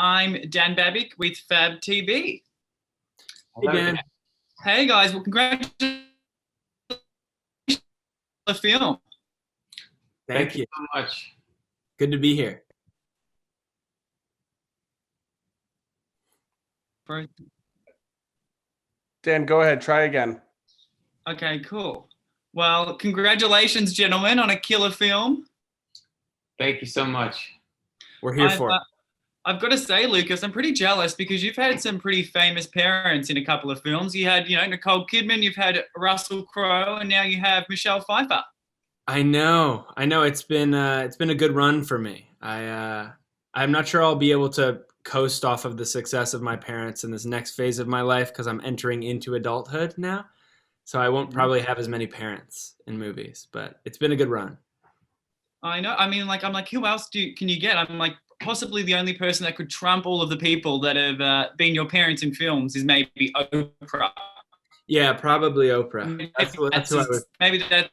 I'm Dan Babick with FabTV. Hey, Dan. Hey guys, well, congratulations on the film. Thank you so much. Good to be here. Dan, go ahead. Try again. Okay, cool. Well, congratulations, gentlemen, on a killer film. Thank you so much. We're here for it. I've got to say, Lucas, I'm pretty jealous because you've had some pretty famous parents in a couple of films. You had, Nicole Kidman, you've had Russell Crowe, and now you have Michelle Pfeiffer. I know. It's been a good run for me. I'm not sure I'll be able to coast off of the success of my parents in this next phase of my life because I'm entering into adulthood now. So I won't probably have as many parents in movies, but it's been a good run. I know. I mean, I'm like, who else can you get? I'm like, possibly the only person that could trump all of the people that have been your parents in films is maybe Oprah. Yeah, probably Oprah. Maybe that's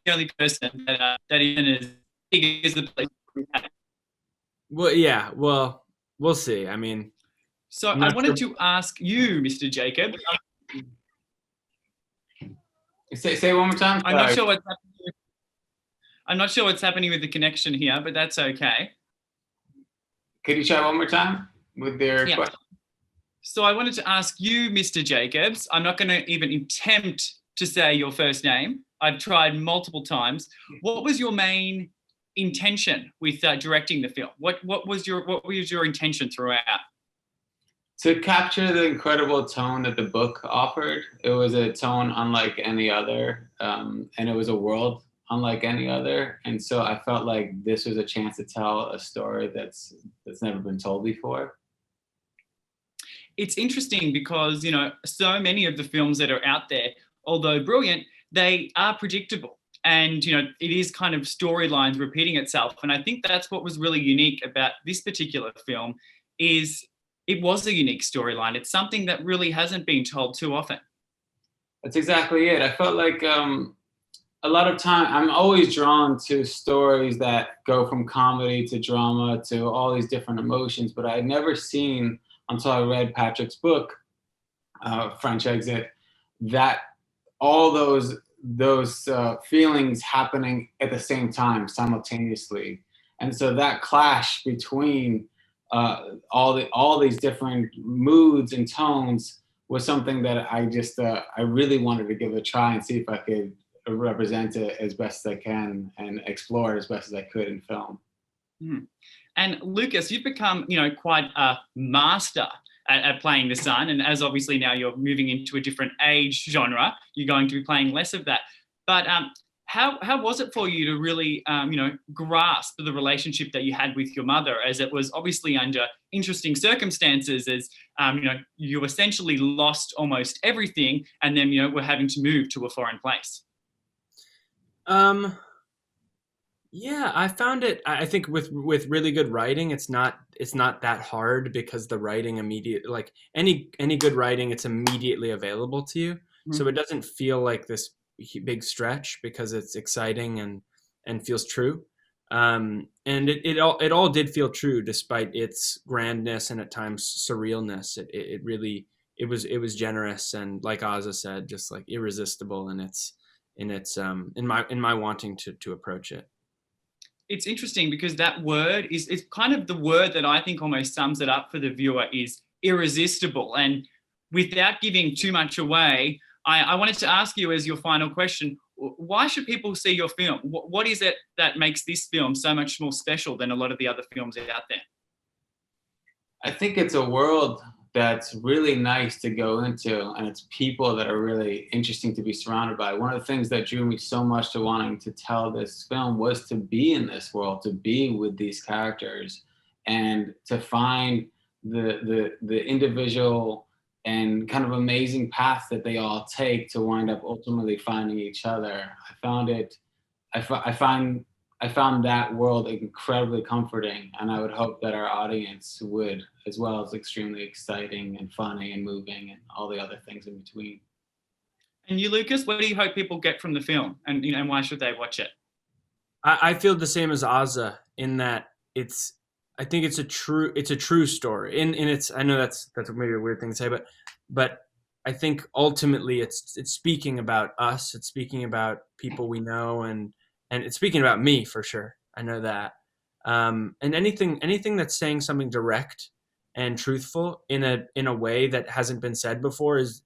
the only person that even as big as the place. Well, yeah. Well, we'll see. I mean, so I wanted to ask you, Mr. Jacob. Say one more time. I'm not sure what's happening with the connection here, but that's okay. Could you try one more time with their question? So I wanted to ask you, Mr. Jacobs, I'm not going to even attempt to say your first name. I've tried multiple times. What was your main intention with directing the film? What was your intention throughout? To capture the incredible tone that the book offered. It was a tone unlike any other, and it was a world unlike any other. And so I felt like this was a chance to tell a story that's never been told before. It's interesting because, so many of the films that are out there, although brilliant, they are predictable. And, it is kind of storylines repeating itself. And I think that's what was really unique about this particular film is it was a unique storyline. It's something that really hasn't been told too often. That's exactly it. I felt like a lot of time, I'm always drawn to stories that go from comedy to drama to all these different emotions, but I had never seen until I read Patrick's book, French Exit, that all those feelings happening at the same time, simultaneously. And so that clash between all these different moods and tones was something that I really wanted to give it a try and see if I could represent it as best as I can and explore it as best as I could in film. And Lucas, you've become, quite a master at playing the son. And as obviously now you're moving into a different age genre, you're going to be playing less of that. But how was it for you to really, grasp the relationship that you had with your mother, as it was obviously under interesting circumstances, as, you essentially lost almost everything and then, were having to move to a foreign place? Yeah, I found it. I think with really good writing, it's not that hard because the writing like any good writing, it's immediately available to you. Mm-hmm. So it doesn't feel like this big stretch because it's exciting and feels true. And it all did feel true despite its grandness and at times surrealness. It was generous and, like Aza said, just like irresistible in my wanting to approach it. It's interesting because that word is kind of the word that I think almost sums it up for the viewer is irresistible. And without giving too much away, I wanted to ask you as your final question, why should people see your film? What is it that makes this film so much more special than a lot of the other films out there? I think it's a world that's really nice to go into, and it's people that are really interesting to be surrounded by. One of the things that drew me so much to wanting to tell this film was to be in this world, to be with these characters, and to find the individual and kind of amazing path that they all take to wind up ultimately finding each other. I found that world incredibly comforting, and I would hope that our audience would as well. As extremely exciting and funny and moving and all the other things in between. And you, Lucas, what do you hope people get from the film, and why should they watch it? I feel the same as Aza in that I think it's a true story. In its, I know that's maybe a weird thing to say, but I think ultimately it's speaking about us. It's speaking about people we know, and it's speaking about me for sure. I know that. And anything that's saying something direct and truthful in a way that hasn't been said before is,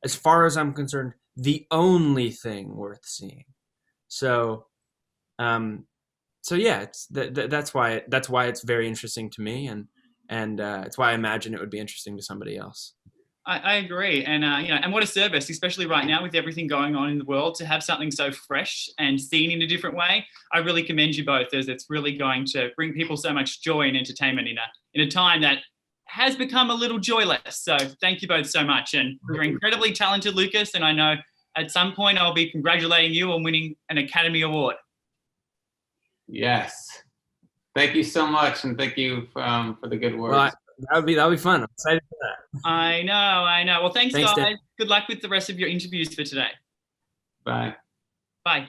as far as I'm concerned, the only thing worth seeing. So yeah, that's why it's very interesting to me, and it's why I imagine it would be interesting to somebody else. I agree, and and what a service, especially right now with everything going on in the world, to have something so fresh and seen in a different way. I really commend you both, as it's really going to bring people so much joy and entertainment in a time that has become a little joyless. So thank you both so much, and you're incredibly talented, Lucas. And I know at some point I'll be congratulating you on winning an Academy Award. Yes, thank you so much, and thank you for the good words. Well, that'll be fun. I'm excited for that. I know. Well, thanks guys. Dan. Good luck with the rest of your interviews for today. Bye. Bye.